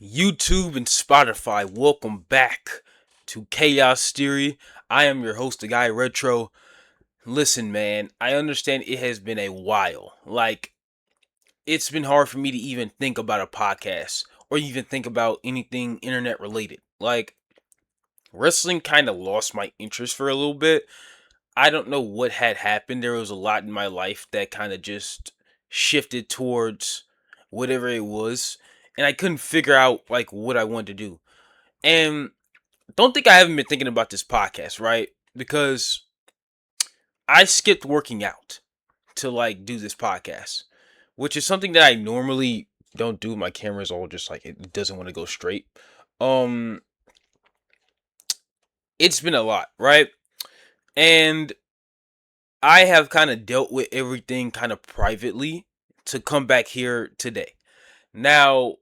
YouTube and Spotify, welcome back to Chaos Theory. I am your host, the guy Retro. Listen, man, I understand it has been a while. It's been hard for me to even think about a podcast or even think about anything internet related. Wrestling kind of lost my interest for a little bit. I don't know what had happened. There was a lot in my life that kind of just shifted towards whatever it was, and I couldn't figure out what I wanted to do. And don't think I haven't been thinking about this podcast, right? Because I skipped working out to do this podcast, which is something that I normally don't do. My camera's all just it doesn't want to go straight. Um it's been a lot, right? And I have kind of dealt with everything kind of privately to come back here today. Now,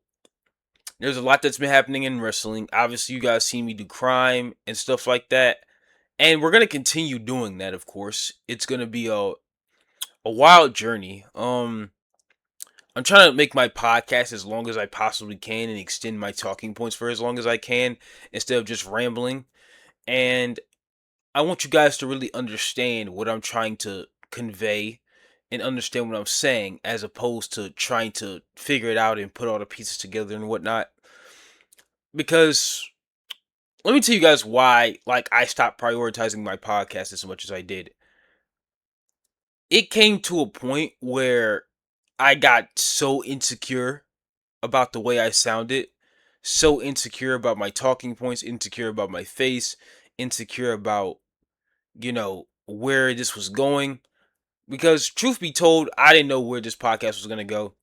there's a lot that's been happening in wrestling. Obviously, you guys see me do crime and stuff like that. And we're gonna continue doing that, of course. It's gonna be a wild journey. I'm trying to make my podcast as long as I possibly can and extend my talking points for as long as I can instead of just rambling. And I want you guys to really understand what I'm trying to convey and understand what I'm saying as opposed to trying to figure it out and put all the pieces together and whatnot. Because let me tell you guys why I stopped prioritizing my podcast as much as I did. It came to a point where I got so insecure about the way I sounded, so insecure about my talking points, insecure about my face, insecure about, where this was going. Because truth be told, I didn't know where this podcast was going to go.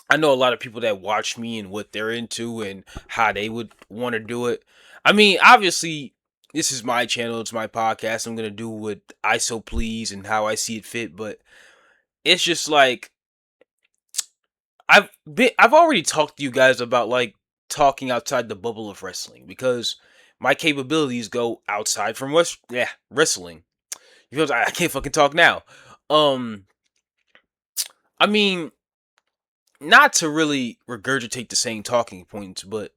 I know a lot of people that watch me and what they're into and how they would want to do it. I mean, obviously, this is my channel, it's my podcast. I'm going to do what I so please and how I see it fit, but it's just I've already talked to you guys about talking outside the bubble of wrestling because my capabilities go outside from wrestling. Because I can't fucking talk now. Um I mean, not to really regurgitate the same talking points, but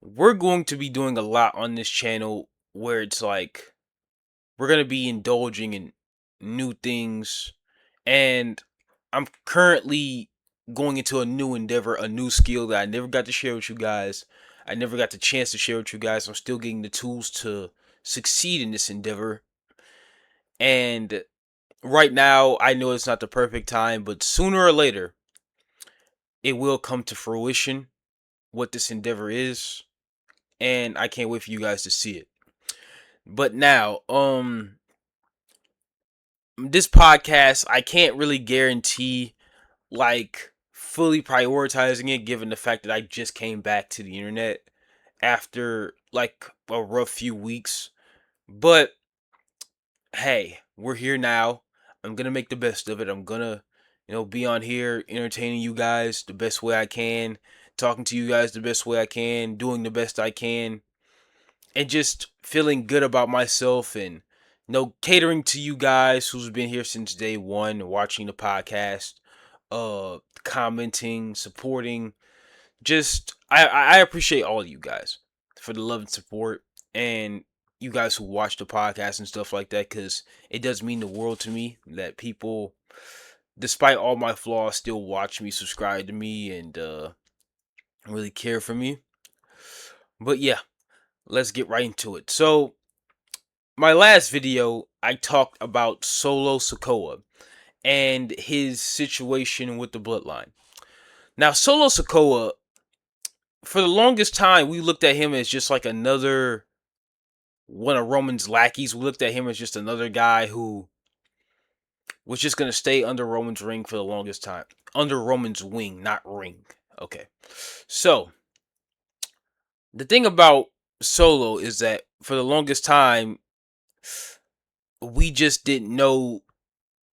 we're going to be doing a lot on this channel where it's we're going to be indulging in new things, and I'm currently going into a new endeavor, a new skill that I never got to share with you guys. I never got the chance to share with you guys. I'm still getting the tools to succeed in this endeavor. And right now, I know it's not the perfect time, but sooner or later, it will come to fruition what this endeavor is. And I can't wait for you guys to see it. But now, this podcast, I can't really guarantee fully prioritizing it given the fact that I just came back to the internet after a rough few weeks. But hey, we're here now. I'm gonna make the best of it. I'm gonna, be on here entertaining you guys the best way I can, talking to you guys the best way I can, doing the best I can, and just feeling good about myself and catering to you guys who's been here since day one, watching the podcast, commenting, supporting. Just I appreciate all of you guys for the love and support, and you guys who watch the podcast and stuff like that, because it does mean the world to me that people, despite all my flaws, still watch me, subscribe to me, and really care for me. But yeah, let's get right into it. So my last video, I talked about Solo Sikoa and his situation with the Bloodline. Now, Solo Sikoa, for the longest time, we looked at him as just like another one of Roman's lackeys. We looked at him as just another guy who was just going to stay under Roman's ring for the longest time. Under Roman's wing, not ring. Okay. So, the thing about Solo is that for the longest time, we just didn't know.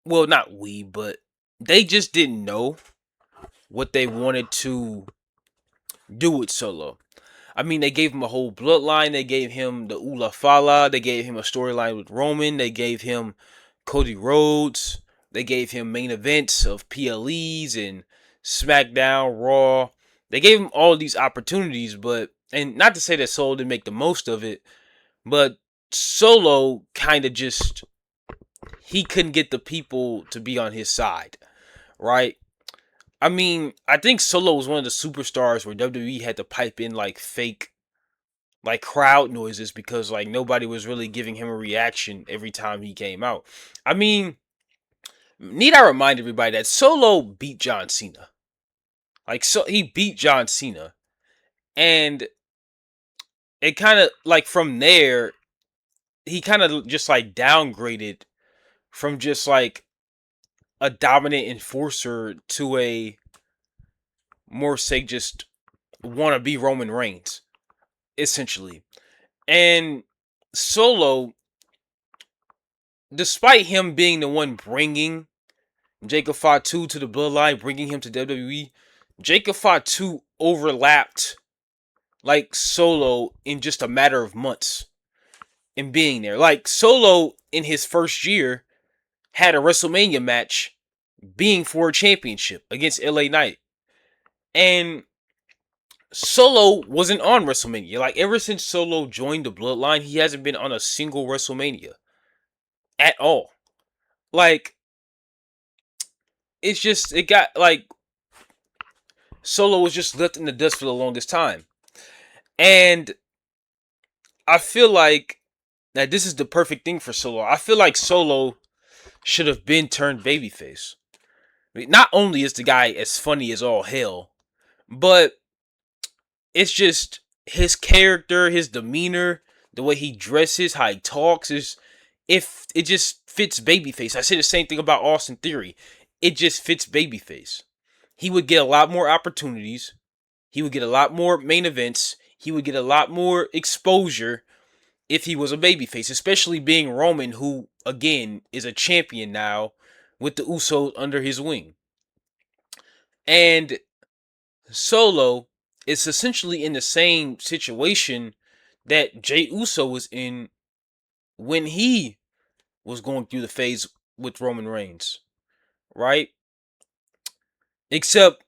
Well, not we, but they just didn't know what they wanted to do with Solo. I mean, they gave him a whole bloodline. They gave him the Ula Fala. They gave him a storyline with Roman. They gave him Cody Rhodes. They gave him main events of PLEs and SmackDown, Raw. They gave him all these opportunities, but and not to say that Solo didn't make the most of it, but Solo kind of just he couldn't get the people to be on his side, right? I mean, I think Solo was one of the superstars where WWE had to pipe in like fake like crowd noises because like nobody was really giving him a reaction every time he came out. I mean, need I remind everybody that Solo beat John Cena. Like so he beat John Cena. And it kind of like from there he kind of just like downgraded from just like a dominant enforcer to a more say just wannabe Roman Reigns essentially. And Solo, despite him being the one bringing Jacob Fatu to the bloodline, bringing him to WWE, Jacob Fatu overlapped like Solo in just a matter of months in being there. Like Solo in his first year had a WrestleMania match being for a championship against LA Knight. And Solo wasn't on WrestleMania. Like ever since Solo joined the bloodline, he hasn't been on a single WrestleMania at all. Like it's just it got like Solo was just left in the dust for the longest time. And I feel like that this is the perfect thing for Solo. I feel like Solo should have been turned babyface. I mean, not only is the guy as funny as all hell, but it's just his character, his demeanor, the way he dresses, how he talks is if it just fits babyface. I say the same thing about Austin Theory. It just fits babyface. He would get a lot more opportunities. He would get a lot more main events. He would get a lot more exposure if he was a babyface, especially being Roman, who again is a champion now with the Usos under his wing. And Solo is essentially in the same situation that Jey Uso was in when he was going through the phase with Roman Reigns, right? Except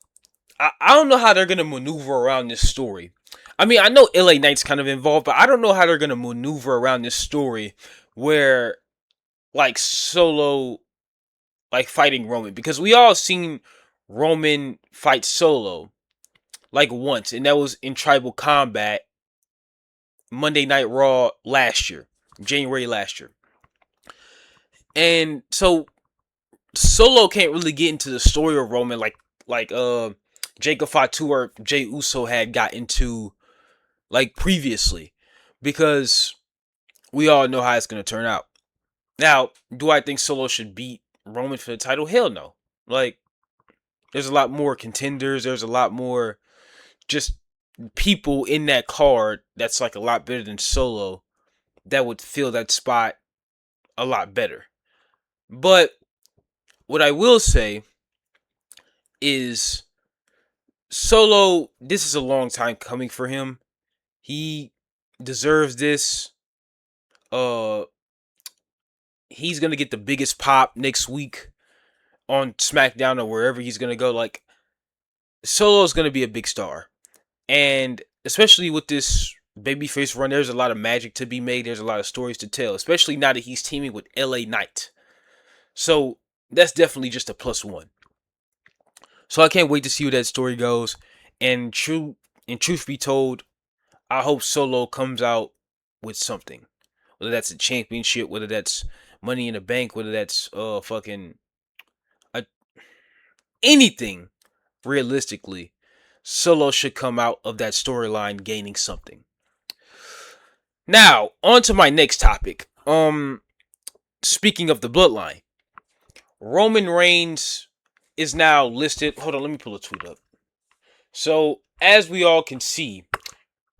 I don't know how they're gonna maneuver around this story. I mean, I know LA Knight's kind of involved, but I don't know how they're gonna maneuver around this story where like Solo like fighting Roman because we all seen Roman fight Solo like once, and that was in Tribal Combat Monday Night Raw last year, January last year. And so Solo can't really get into the story of Roman like Jacob Fatu or Jey Uso had got into like previously because we all know how it's gonna turn out. Now, do I think Solo should beat Roman for the title? Hell no. Like, there's a lot more contenders. There's a lot more just people in that card that's like a lot better than Solo that would fill that spot a lot better. But what I will say is Solo, this is a long time coming for him. He deserves this. Uh he's gonna get the biggest pop next week on SmackDown or wherever he's gonna go. Like Solo's gonna be a big star. And especially with this babyface run, there's a lot of magic to be made. There's a lot of stories to tell, especially now that he's teaming with LA Knight. So that's definitely just a plus one. So I can't wait to see where that story goes. And truth be told, I hope Solo comes out with something. Whether that's a championship, whether that's money in the bank, whether that's fucking uh, anything realistically, Solo should come out of that storyline gaining something. Now, on to my next topic. Speaking of the bloodline, Roman Reigns is now listed. Hold on, let me pull a tweet up. So, as we all can see,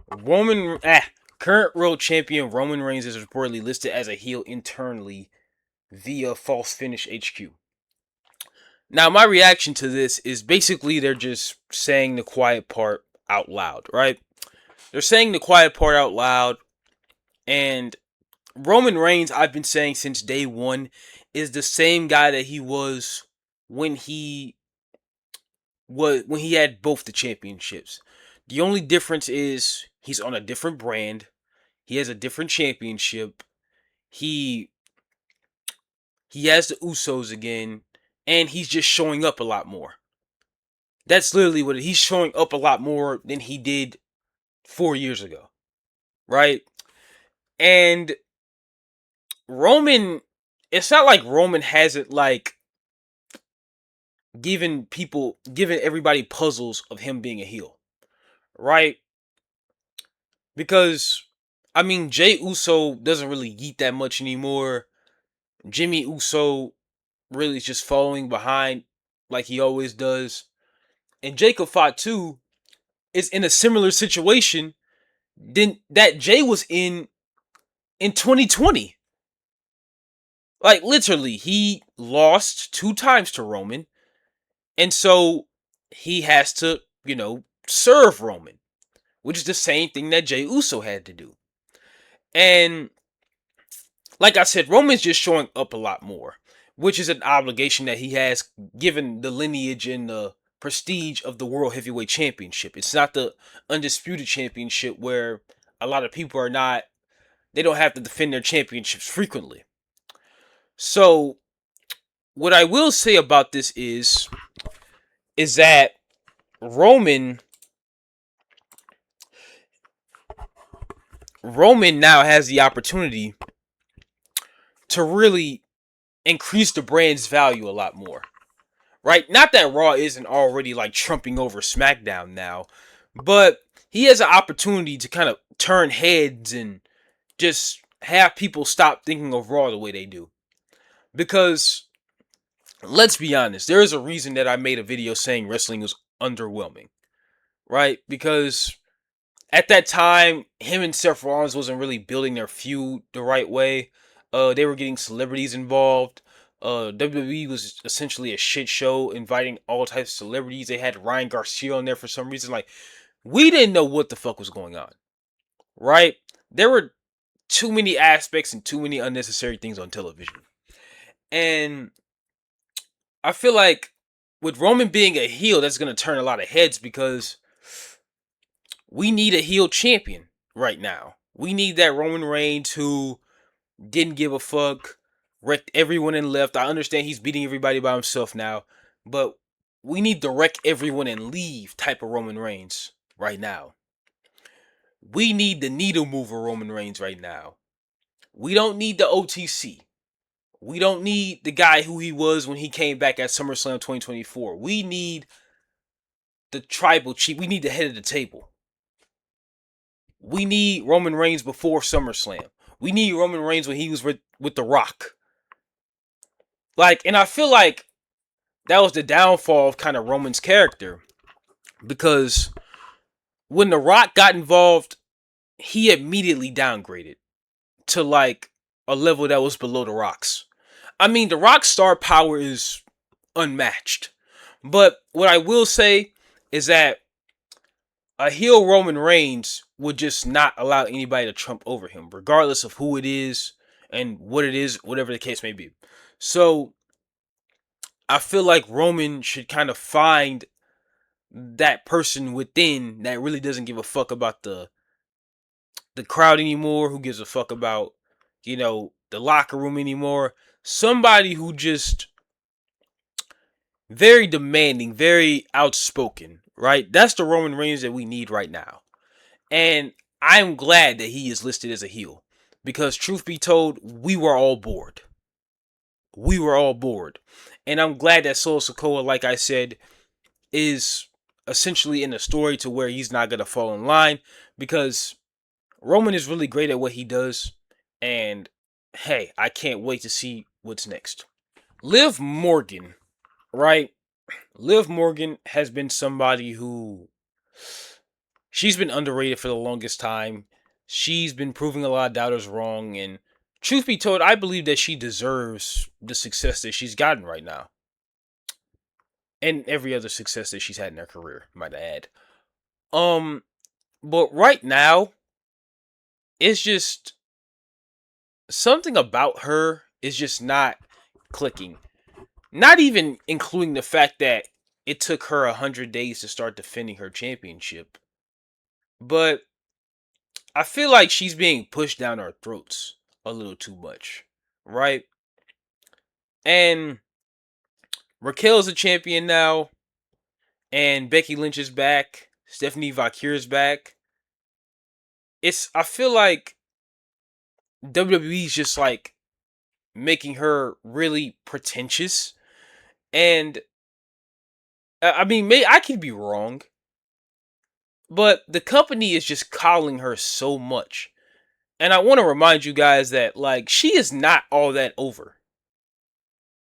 current world champion Roman Reigns is reportedly listed as a heel internally via False Finish HQ. Now, my reaction to this is basically they're just saying the quiet part out loud, right? They're saying the quiet part out loud, and Roman Reigns, I've been saying since day one, is the same guy that he was when he was when he had both the championships. The only difference is he's on a different brand. He has a different championship. He he has the Usos again, and he's just showing up a lot more. That's literally what he's showing up a lot more than he did 4 years ago, right? And Roman, it's not like Roman hasn't like given everybody puzzles of him being a heel, right? Because I mean, Jey Uso doesn't really eat that much anymore. Jimmy Uso really is just following behind like he always does. And Jacob Fatu is in a similar situation than that Jay was in 2020. Like literally, he lost 2 times to Roman, and so he has to, serve Roman, which is the same thing that Jey Uso had to do. And like I said, Roman's just showing up a lot more, which is an obligation that he has given the lineage and the prestige of the World Heavyweight Championship. It's not the undisputed championship where a lot of people they don't have to defend their championships frequently. So, what I will say about this is that Roman now has the opportunity to really increase the brand's value a lot more. Right? Not that Raw isn't already like trumping over SmackDown now, but he has an opportunity to kind of turn heads and just have people stop thinking of Raw the way they do. Because let's be honest, there is a reason that I made a video saying wrestling was underwhelming. Right? Because at that time, him and Seth Rollins wasn't really building their feud the right way. They were getting celebrities involved. WWE was essentially a shit show, inviting all types of celebrities. They had Ryan Garcia on there for some reason. Like, we didn't know what the fuck was going on, right? There were too many aspects and too many unnecessary things on television. And I feel like with Roman being a heel, that's going to turn a lot of heads because we need a heel champion right now. We need that Roman Reigns who didn't give a fuck, wrecked everyone and left. I understand he's beating everybody by himself now, but we need the wreck everyone and leave type of Roman Reigns right now. We need the needle mover Roman Reigns right now. We don't need the OTC. We don't need the guy who he was when he came back at SummerSlam 2024. We need the tribal chief. We need the head of the table. We need Roman Reigns before SummerSlam. We need Roman Reigns when he was with The Rock. Like, and I feel like that was the downfall of kind of Roman's character. Because when The Rock got involved, he immediately downgraded to like a level that was below The Rock's. I mean, The Rock's star power is unmatched. But what I will say is that a heel Roman Reigns would just not allow anybody to trump over him, regardless of who it is and what it is, whatever the case may be. So, I feel like Roman should kind of find that person within that really doesn't give a fuck about the crowd anymore, who gives a fuck about, the locker room anymore. Somebody who just very demanding, very outspoken, right? That's the Roman Reigns that we need right now. And I'm glad that he is listed as a heel. Because truth be told, we were all bored. We were all bored. And I'm glad that Solo Sikoa, like I said, is essentially in a story to where he's not going to fall in line. Because Roman is really great at what he does. And hey, I can't wait to see what's next. Liv Morgan, right? Liv Morgan has been somebody who she's been underrated for the longest time. She's been proving a lot of doubters wrong. And truth be told, I believe that she deserves the success that she's gotten right now. And every other success that she's had in her career, might I add. But right now, it's just something about her is just not clicking. Not even including the fact that it took her 100 days to start defending her championship. But I feel like she's being pushed down our throats a little too much, right? And Raquel's a champion now, and Becky Lynch is back. Stephanie Vaquer is back. I feel like WWE's just like making her really pretentious, and I mean, I could be wrong, but the company is just coddling her so much. And I want to remind you guys that, like, she is not all that over.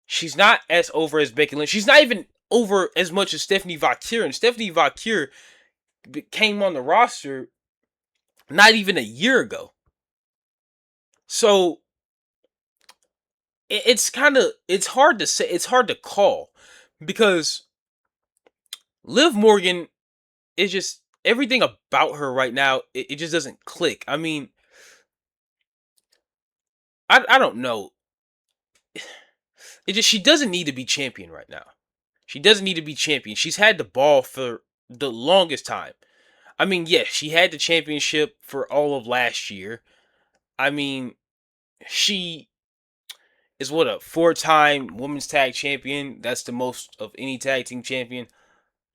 She's not as over as Becky Lynch. She's not even over as much as Stephanie Vaquer. And Stephanie Vaquer came on the roster not even a year ago. So it's hard to say, it's hard to call, because Liv Morgan is just, everything about her right now, it just doesn't click. I mean, I don't know. She doesn't need to be champion right now. She doesn't need to be champion. She's had the ball for the longest time. I mean, yes, she had the championship for all of last year. I mean, she is what, a 4-time women's tag champion. That's the most of any tag team champion.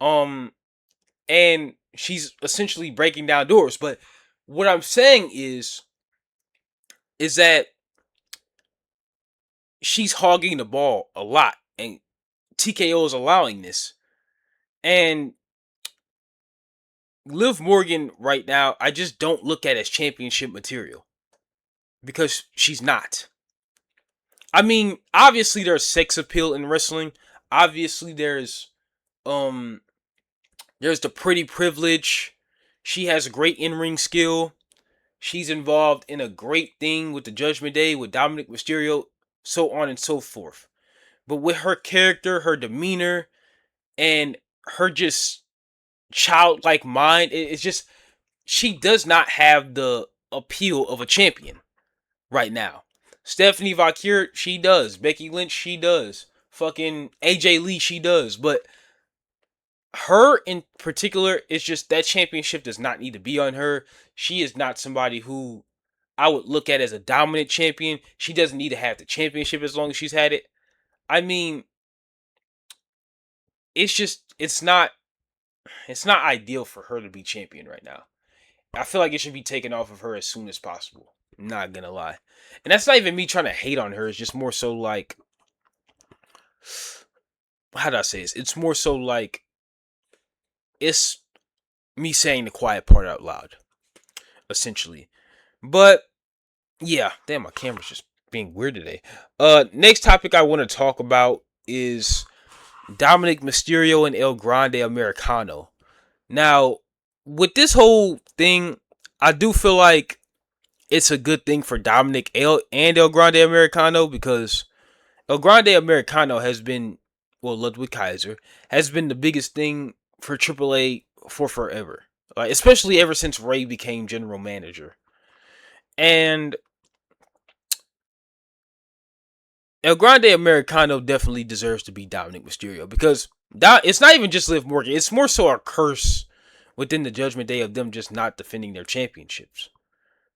And she's essentially breaking down doors. But what I'm saying is that she's hogging the ball a lot, and TKO is allowing this. And Liv Morgan right now, I just don't look at as championship material, because she's not. I mean, obviously there's sex appeal in wrestling. Obviously there's the pretty privilege. She has a great in-ring skill. She's involved in a great thing with the Judgment Day, with Dominic Mysterio, so on and so forth. But with her character, her demeanor, and her just childlike mind, it's just, she does not have the appeal of a champion right now. Stephanie Vaquer, she does. Becky Lynch, she does. Fucking AJ Lee, she does. But her in particular, it's just that championship does not need to be on her. She is not somebody who I would look at as a dominant champion. She doesn't need to have the championship as long as she's had it. I mean, it's not ideal for her to be champion right now. I feel like it should be taken off of her as soon as possible. I'm not gonna lie. And that's not even me trying to hate on her. It's just more so like, how do I say this? It's more so like, it's me saying the quiet part out loud, essentially. But yeah, damn, my camera's just being weird today. Next topic I want to talk about is Dominic Mysterio and El Grande Americano. Now, with this whole thing, I do feel like it's a good thing for Dominic and El Grande Americano, because El Grande Americano has been, well, Ludwig Kaiser has been the biggest thing for AAA for forever. Like, especially ever since Ray became general manager. And El Grande Americano definitely deserves to be Dominic Mysterio, because it's not even just Liv Morgan. It's more so a curse within the Judgment Day of them just not defending their championships.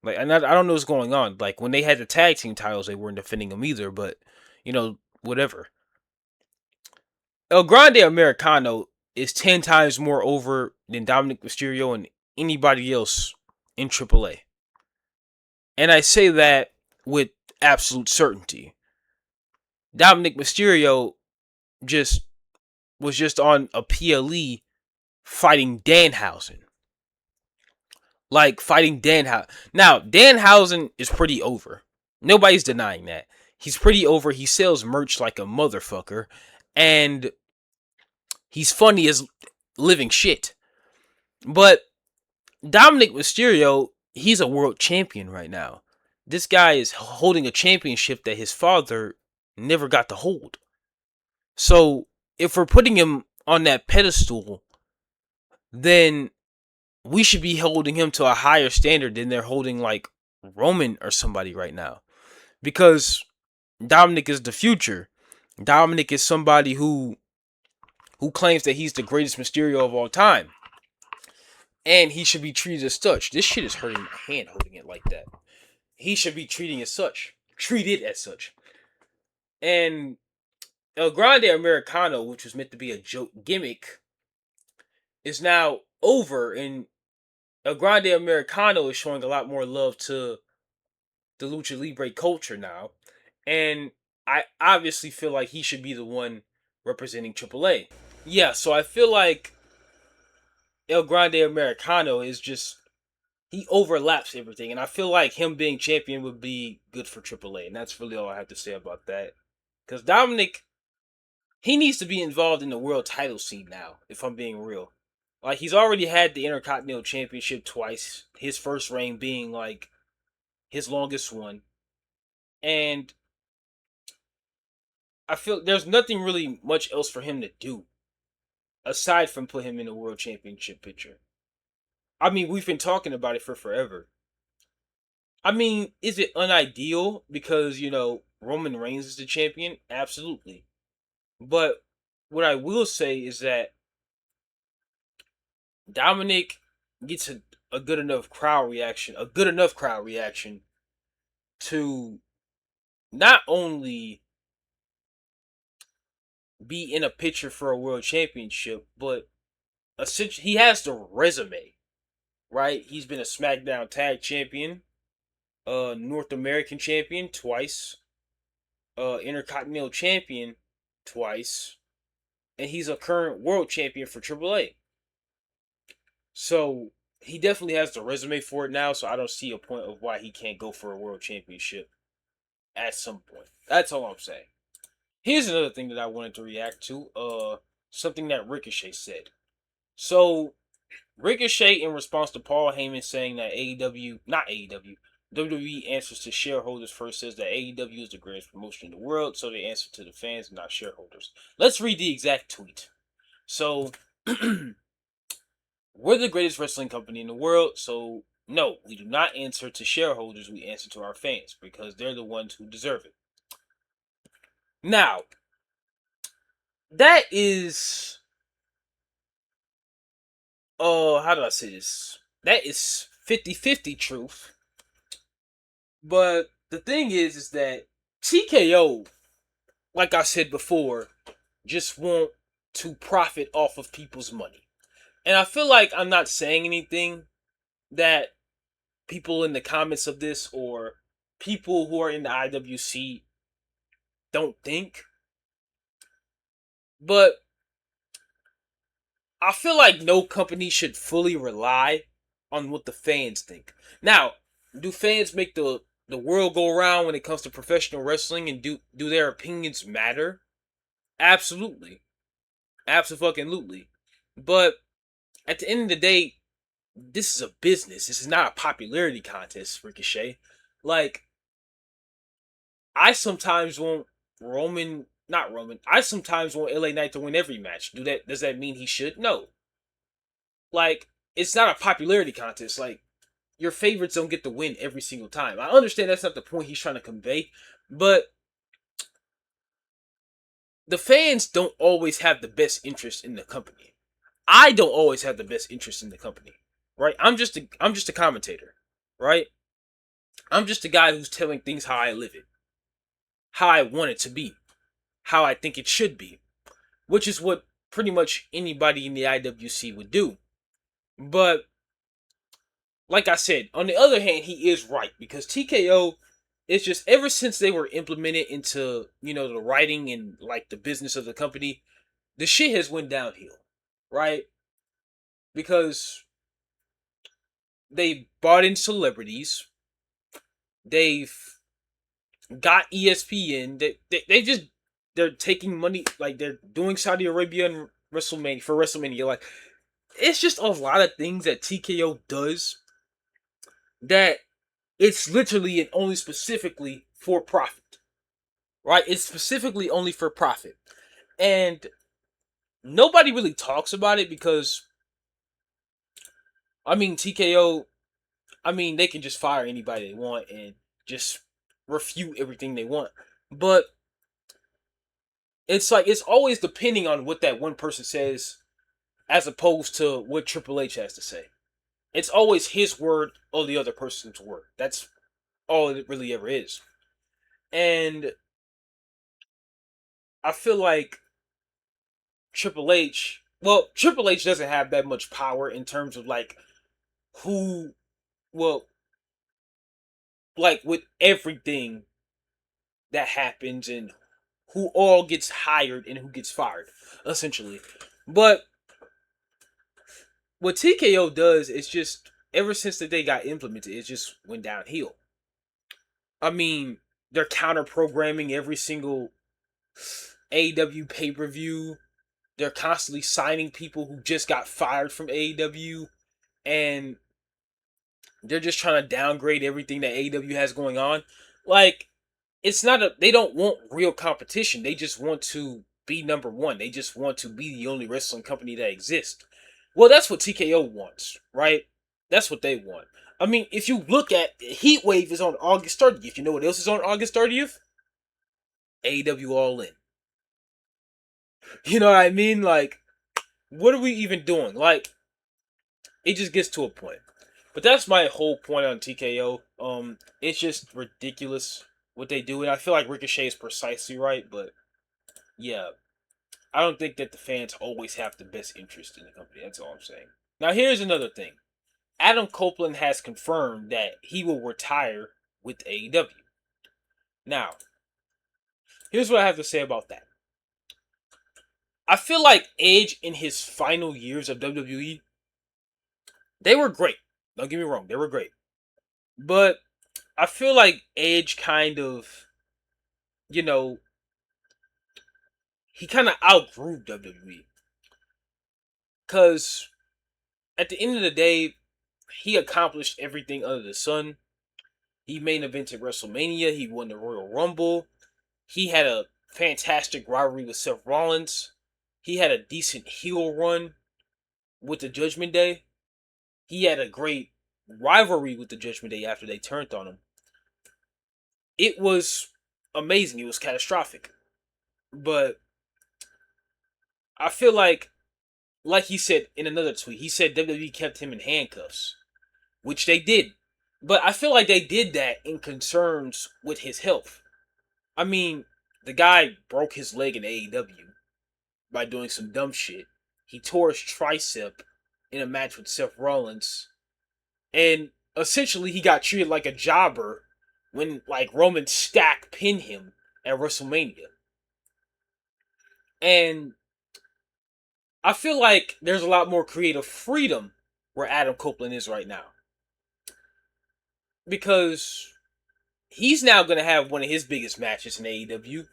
Like, and I don't know what's going on. Like, when they had the tag team titles, they weren't defending them either. But, whatever. El Grande Americano is 10 times more over than Dominic Mysterio and anybody else in AAA. And I say that with absolute certainty. Dominic Mysterio was just on a PLE fighting Danhausen. Like, fighting Danhausen. Now, Danhausen is pretty over. Nobody's denying that. He's pretty over. He sells merch like a motherfucker. And he's funny as living shit. But Dominic Mysterio, he's a world champion right now. This guy is holding a championship that his father never got to hold. So, if we're putting him on that pedestal, then we should be holding him to a higher standard than they're holding like Roman or somebody right now. Because Dominic is the future. Dominic is somebody who who claims that he's the greatest Mysterio of all time. And he should be treated as such. This shit is hurting my hand holding it like that. He should be treated as such. And El Grande Americano, which was meant to be a joke gimmick, is now over, and El Grande Americano is showing a lot more love to the Lucha Libre culture now. And I obviously feel like he should be the one representing AAA. Yeah, so I feel like El Grande Americano is just, he overlaps everything, and I feel like him being champion would be good for AAA, and that's really all I have to say about that. Because Dominic, he needs to be involved in the world title scene now, if I'm being real. Like, he's already had the Intercontinental Championship twice, his first reign being, like, his longest one. And I feel there's nothing really much else for him to do, aside from put him in the World Championship picture. I mean, we've been talking about it for forever. I mean, is it unideal because, Roman Reigns is the champion? Absolutely. But what I will say is that Dominic gets a good enough crowd reaction, to not only be in a picture for a world championship, but essentially he has the resume, right? He's been a SmackDown Tag Champion, North American Champion twice, Intercontinental Champion twice, and he's a current World Champion for AAA. So he definitely has the resume for it now. So I don't see a point of why he can't go for a World Championship at some point. That's all I'm saying. Here's another thing that I wanted to react to. Something that Ricochet said. So Ricochet, in response to Paul Heyman saying that WWE answers to shareholders first, says that AEW is the greatest promotion in the world, so they answer to the fans, not shareholders. Let's read the exact tweet. So, we're the greatest wrestling company in the world, so no, we do not answer to shareholders, we answer to our fans, because they're the ones who deserve it. Now, that is, how do I say this? That is 50-50 truth. But the thing is that TKO, like I said before, just want to profit off of people's money. And I feel like I'm not saying anything that people in the comments of this or people who are in the IWC don't think. But I feel like no company should fully rely on what the fans think. Now, do fans make the world go around when it comes to professional wrestling, and do their opinions matter? Absolutely. Absolutely. But at the end of the day, this is a business. This is not a popularity contest, Ricochet. Like, I sometimes want I sometimes want LA Knight to win every match. Does that mean he should? No. Like, it's not a popularity contest. Like, your favorites don't get to win every single time. I understand that's not the point he's trying to convey, but the fans don't always have the best interest in the company. I don't always have the best interest in the company, right? I'm just a commentator, right? I'm just a guy who's telling things how I live it, how I want it to be, how I think it should be, which is what pretty much anybody in the IWC would do. But like I said, on the other hand, he is right, because TKO is just, ever since they were implemented into, the writing and like the business of the company, the shit has went downhill, right? Because they brought in celebrities, they've got ESPN, they're taking money, like they're doing Saudi Arabia and WrestleMania. Like, it's just a lot of things that TKO does that it's literally and only specifically for profit, right? It's specifically only for profit, and nobody really talks about it because, I mean, TKO, they can just fire anybody they want and just refute everything they want. But It's like it's always depending on what that one person says as opposed to what Triple H has to say. It's always his word or the other person's word. That's all it really ever is. And I feel like Triple H doesn't have that much power in terms of like who, well, like with everything that happens and who all gets hired and who gets fired, essentially. But what TKO does is just ever since the day got implemented, it just went downhill. I mean, they're counter programming every single AEW pay per view. They're constantly signing people who just got fired from AEW, and they're just trying to downgrade everything that AEW has going on. Like, it's not a, they don't want real competition. They just want to be number one. They just want to be the only wrestling company that exists. Well, that's what TKO wants, right? That's what they want. I mean, if you look at Heat Wave is on August 30th. You know what else is on August 30th? AEW All In. You know what I mean? Like, what are we even doing? Like, it just gets to a point. But that's my whole point on TKO. It's just ridiculous what they do, and I feel like Ricochet is precisely right. But yeah, I don't think that the fans always have the best interest in the company. That's all I'm saying. Now, here's another thing. Adam Copeland has confirmed that he will retire with AEW. Now, here's what I have to say about that. I feel like Edge in his final years of WWE, they were great. Don't get me wrong, they were great. But I feel like Edge kind of, you know, he kind of outgrew WWE. Because at the end of the day, he accomplished everything under the sun. He main evented WrestleMania. He won the Royal Rumble. He had a fantastic rivalry with Seth Rollins. He had a decent heel run with the Judgment Day. He had a great rivalry with the Judgment Day after they turned on him. It was amazing. It was catastrophic. But I feel like he said in another tweet, he said WWE kept him in handcuffs, which they did. But I feel like they did that in concerns with his health. I mean, the guy broke his leg in AEW by doing some dumb shit. He tore his tricep in a match with Seth Rollins. And essentially he got treated like a jobber when like Roman Stack pinned him at WrestleMania. And I feel like there's a lot more creative freedom where Adam Copeland is right now. Because he's now going to have one of his biggest matches in AEW,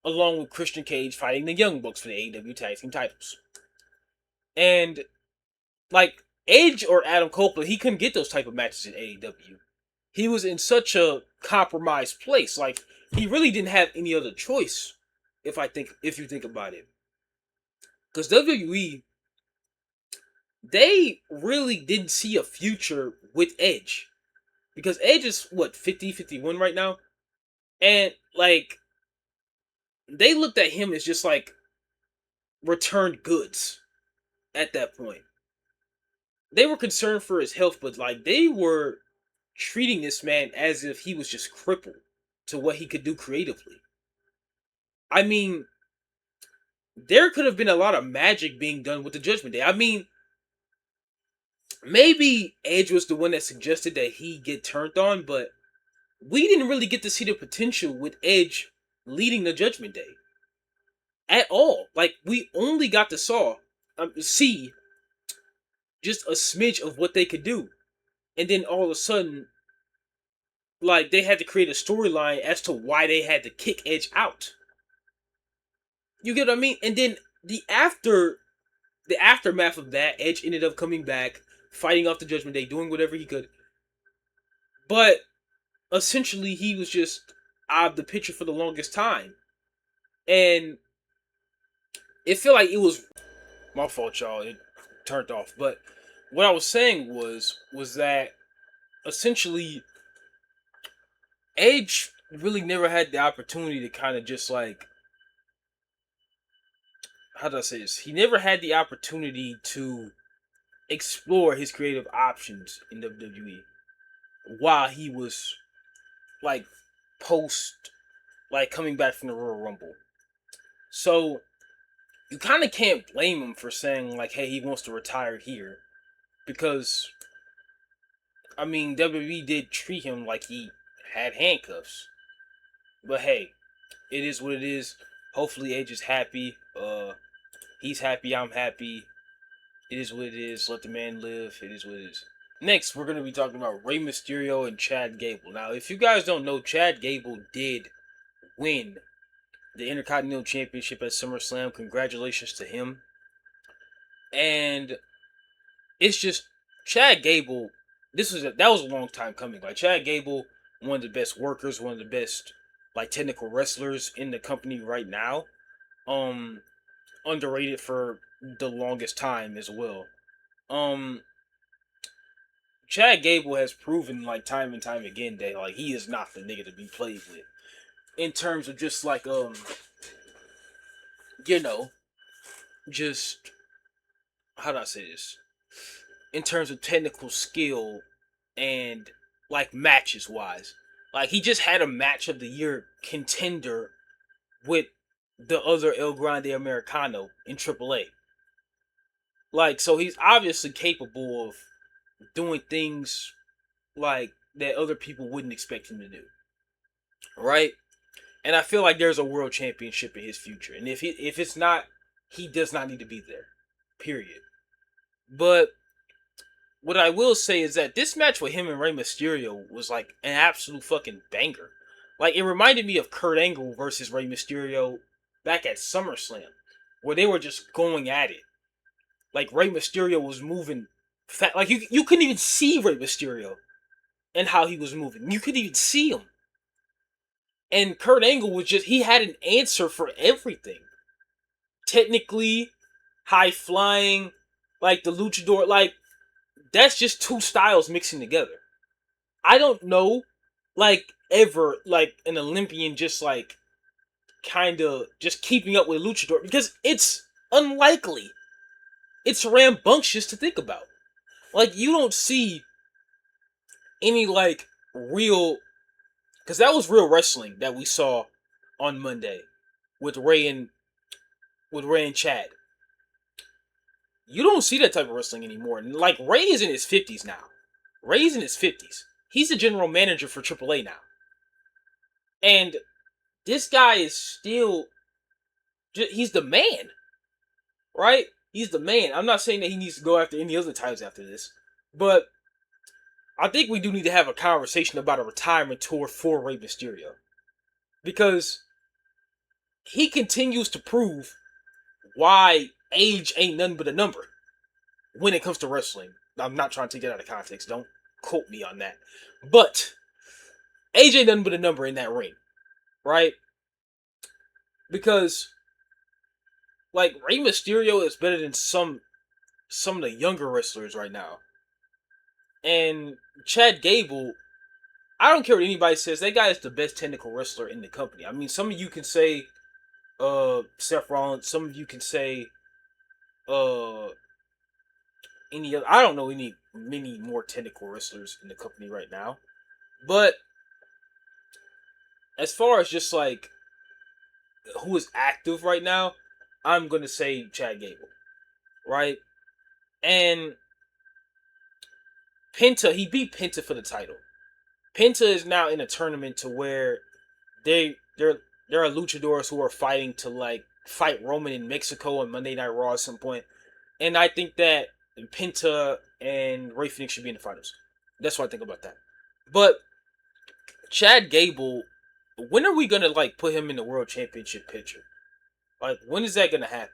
along with Christian Cage fighting the Young Bucks for the AEW Tag Team titles. And, like, Edge or Adam Copeland, he couldn't get those type of matches in AEW. He was in such a compromised place. Like, he really didn't have any other choice, if you think about it. Because WWE, they really didn't see a future with Edge. Because Edge is, what, 50, 51 right now? And, like, they looked at him as just, like, returned goods at that point. They were concerned for his health, but, like, they were treating this man as if he was just crippled to what he could do creatively. I mean, there could have been a lot of magic being done with the Judgment Day. I mean, maybe Edge was the one that suggested that he get turned on, but we didn't really get to see the potential with Edge leading the Judgment Day at all. Like, we only got to see just a smidge of what they could do, and then all of a sudden, like, they had to create a storyline as to why they had to kick Edge out. You get what I mean? And then the aftermath of that, Edge ended up coming back, fighting off the Judgment Day, doing whatever he could. But essentially, he was just out of the picture for the longest time. And it felt like it was my fault, y'all. It turned off. But what I was saying was that essentially Edge really never had the opportunity to kind of just like how do I say this? He never had the opportunity to explore his creative options in WWE while he was like post like coming back from the Royal Rumble. So you kind of can't blame him for saying like, "Hey, he wants to retire here," because I mean WWE did treat him like he had handcuffs. But hey, it is what it is. Hopefully, Edge is happy. He's happy. I'm happy. It is what it is. Let the man live. It is what it is. Next, we're going to be talking about Rey Mysterio and Chad Gable. Now, if you guys don't know, Chad Gable did win the Intercontinental Championship at SummerSlam. Congratulations to him. And it's just Chad Gable. That was a long time coming. Like Chad Gable, one of the best workers, one of the best like technical wrestlers in the company right now. Um, Underrated for the longest time as well. Um, Chad Gable has proven like time and time again that like he is not the nigga to be played with in terms of just like you know just how do I say this, in terms of technical skill and like matches wise. Like he just had a match of the year contender with the other El Grande Americano in AAA. Like so he's obviously capable of doing things like that other people wouldn't expect him to do. Right? And I feel like there's a world championship in his future. And if it's not, he does not need to be there. Period. But what I will say is that this match with him and Rey Mysterio was like an absolute fucking banger. Like it reminded me of Kurt Angle versus Rey Mysterio back at SummerSlam, where they were just going at it. Like Rey Mysterio was moving fat, like you couldn't even see Rey Mysterio and how he was moving. You couldn't even see him. And Kurt Angle was just he had an answer for everything. Technically, high flying, like the luchador, like that's just two styles mixing together. I don't know, like ever, like an Olympian just like kind of just keeping up with luchador because it's unlikely. It's rambunctious to think about. Like you don't see any like real, because that was real wrestling that we saw on Monday with Ray and Chad. You don't see that type of wrestling anymore. Like Ray is in his 50s now. Ray's in his 50s. He's the general manager for AAA now. And this guy is still he's the man. Right? He's the man. I'm not saying that he needs to go after any other titles after this. But I think we do need to have a conversation about a retirement tour for Rey Mysterio. Because he continues to prove why age ain't nothing but a number when it comes to wrestling. I'm not trying to take that out of context. Don't quote me on that. But age ain't nothing but a number in that ring. Right? Because like Rey Mysterio is better than some of the younger wrestlers right now. And Chad Gable, I don't care what anybody says, that guy is the best technical wrestler in the company. I mean, some of you can say Seth Rollins, some of you can say uh any other, I don't know any many more technical wrestlers in the company right now. But as far as just like who is active right now, I'm gonna say Chad Gable. Right? And Penta, he beat Penta for the title. Penta is now in a tournament to where there are luchadors who are fighting to like fight Roman in Mexico on Monday Night Raw at some point. And I think that Penta and Rey Fenix should be in the finals. That's what I think about that. But Chad Gable, when are we gonna like put him in the world championship picture? Like when is that gonna happen?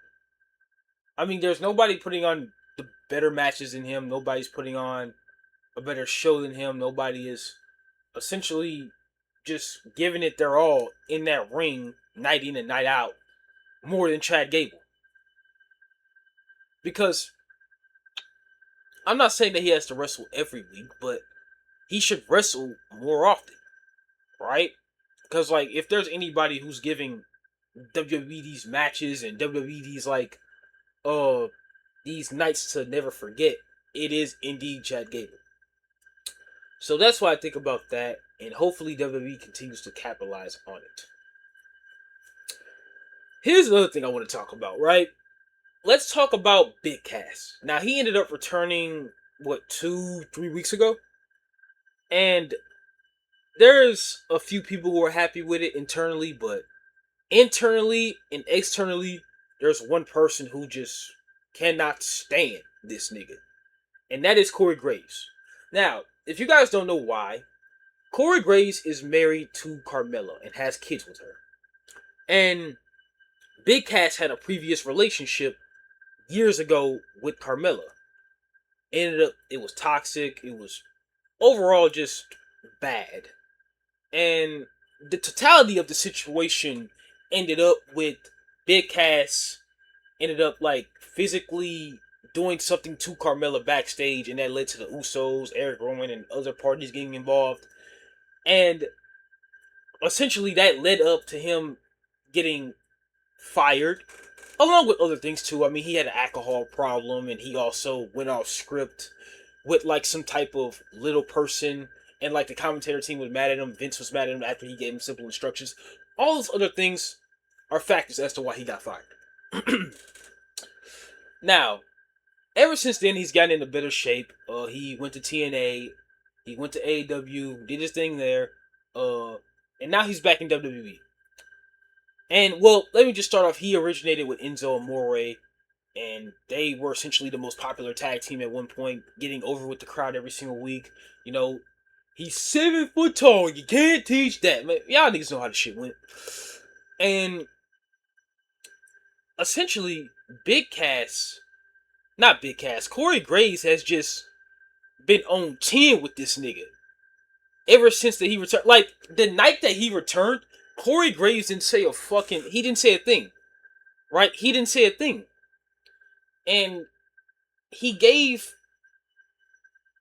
I mean, there's nobody putting on the better matches than him. Nobody's putting on a better show than him. Nobody is essentially just giving it their all in that ring, night in and night out, more than Chad Gable. Because I'm not saying that he has to wrestle every week, but he should wrestle more often, right? Because like if there's anybody who's giving WWE these matches and WWE these nights to never forget, it is indeed Chad Gable. So that's why I think about that, and hopefully WWE continues to capitalize on it. Here's another thing I want to talk about, right? Let's talk about Big Cass. Now, he ended up returning, what, 2, 3 weeks ago? And there's a few people who are happy with it internally, but internally and externally, there's one person who just cannot stand this nigga. And that is Corey Graves. Now, if you guys don't know why, Corey Graves is married to Carmella and has kids with her. And Big Cass had a previous relationship years ago with Carmella. It was toxic. It was overall just bad. And the totality of the situation ended up with Big Cass ended up like physically doing something to Carmella backstage, and that led to the Usos, Eric Rowan, and other parties getting involved. And essentially that led up to him getting fired, along with other things too. I mean, he had an alcohol problem, and he also went off script with like some type of little person, and like the commentator team was mad at him. Vince was mad at him after he gave him simple instructions. All those other things are factors as to why he got fired. Now, ever since then, he's gotten into better shape. He went to TNA, he went to AEW, did his thing there, and now he's back in WWE. And well, let me just start off. He originated with Enzo Amore, and they were essentially the most popular tag team at one point, getting over with the crowd every single week. You know, he's 7 foot tall. You can't teach that, man. Y'all niggas know how the shit went. And essentially, Corey Graves has just been on 10 with this nigga ever since that he returned. Like, the night that he returned, Corey Graves didn't say he didn't say a thing. Right? He didn't say a thing. And he gave,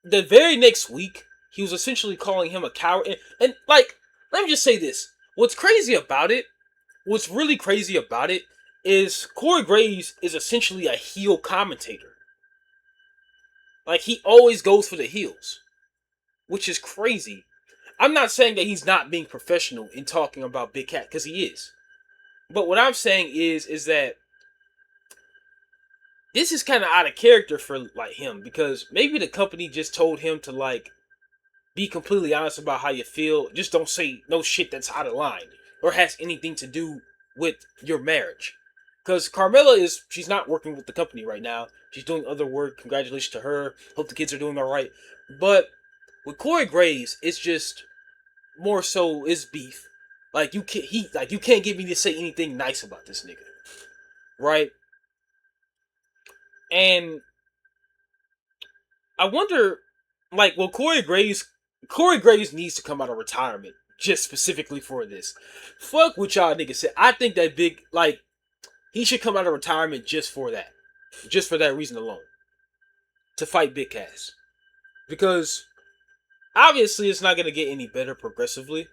the very next week, he was essentially calling him a coward. And like, let me just say this. What's really crazy about it, is Corey Graves is essentially a heel commentator. Like, he always goes for the heels, which is crazy. I'm not saying that he's not being professional in talking about Big Cat, because he is. But what I'm saying is that this is kind of out of character for like him, because maybe the company just told him to like be completely honest about how you feel. Just don't say no shit that's out of line or has anything to do with your marriage. Because she's not working with the company right now. She's doing other work. Congratulations to her. Hope the kids are doing all right. But with Corey Graves, it's just more so is beef. Like, you can't get me to say anything nice about this nigga, right? And I wonder, like, well, Corey Graves needs to come out of retirement just specifically for this. Fuck what y'all niggas said. I think that he should come out of retirement just for that reason alone, to fight Big Cass, because obviously it's not gonna get any better progressively.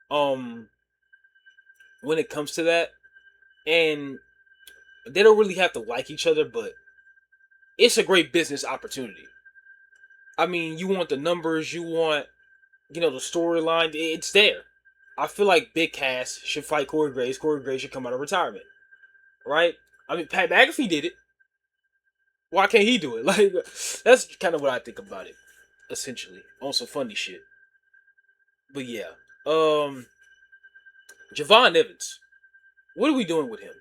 When it comes to that, and they don't really have to like each other, but it's a great business opportunity. I mean, you want the numbers, you want, the storyline, it's there. I feel like Big Cass should fight Corey Graves. Corey Graves should come out of retirement, right? I mean, Pat McAfee did it. Why can't he do it? Like, that's kind of what I think about it, essentially, on some funny shit. But yeah, Javon Evans, what are we doing with him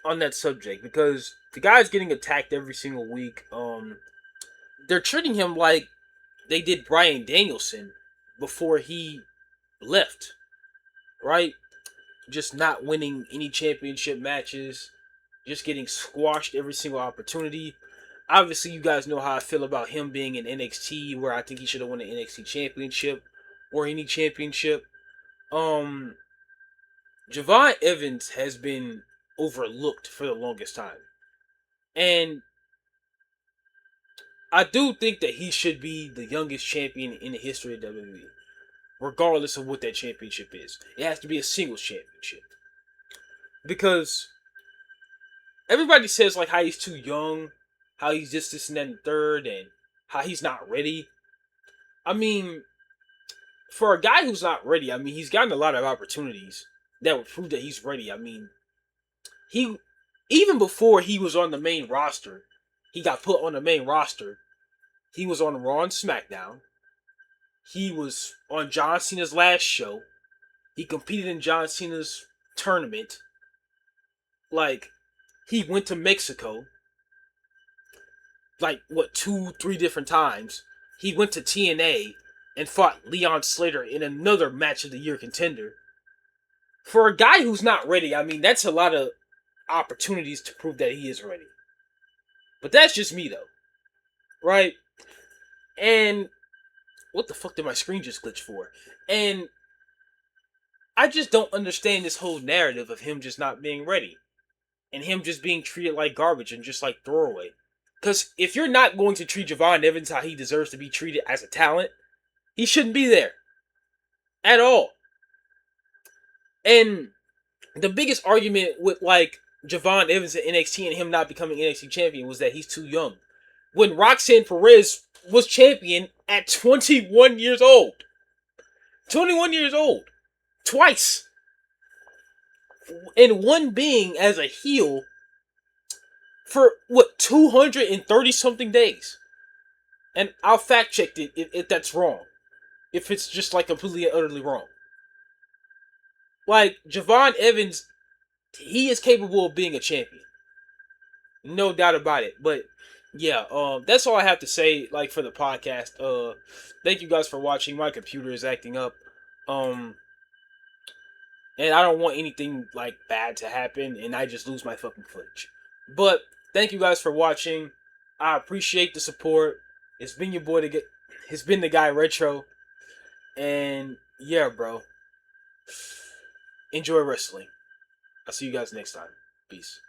on that subject? Because the guy's getting attacked every single week. They're treating him like they did Bryan Danielson before he left, right? Just not winning any championship matches, just getting squashed every single opportunity. Obviously, you guys know how I feel about him being in NXT, where I think he should have won an NXT championship or any championship. Javon Evans has been overlooked for the longest time. And I do think that he should be the youngest champion in the history of WWE, regardless of what that championship is. It has to be a singles championship. because everybody says like how he's too young, how he's just this and that and third, and how he's not ready. I mean, for a guy who's not ready, I mean, he's gotten a lot of opportunities that would prove that he's ready. I mean, he even before he was on the main roster, he got put on the main roster. He was on Raw and SmackDown. He was on John Cena's last show. He competed in John Cena's tournament. Like, he went to Mexico. Like, what, 2, 3 different times. He went to TNA and fought Leon Slater in another match of the year contender. For a guy who's not ready, I mean, that's a lot of opportunities to prove that he is ready. But that's just me, though. Right? And what the fuck did my screen just glitch for? And I just don't understand this whole narrative of him just not being ready. And him just being treated like garbage and just like throwaway. Because if you're not going to treat Javon Evans how he deserves to be treated as a talent, he shouldn't be there. At all. And the biggest argument with like Javon Evans at NXT and him not becoming NXT champion was that he's too young. When Roxanne Perez was champion at 21 years old. 21 years old. Twice. And one being as a heel for, what, 230 something days. And I'll fact check it if that's wrong. If it's just like completely and utterly wrong. Like, Javon Evans, he is capable of being a champion. No doubt about it. But yeah, that's all I have to say, like, for the podcast. Thank you guys for watching. My computer is acting up. And I don't want anything like bad to happen and I just lose my fucking footage. But thank you guys for watching. I appreciate the support. It's been your boy it's been the guy Retro. And yeah, bro. Enjoy wrestling. I'll see you guys next time. Peace.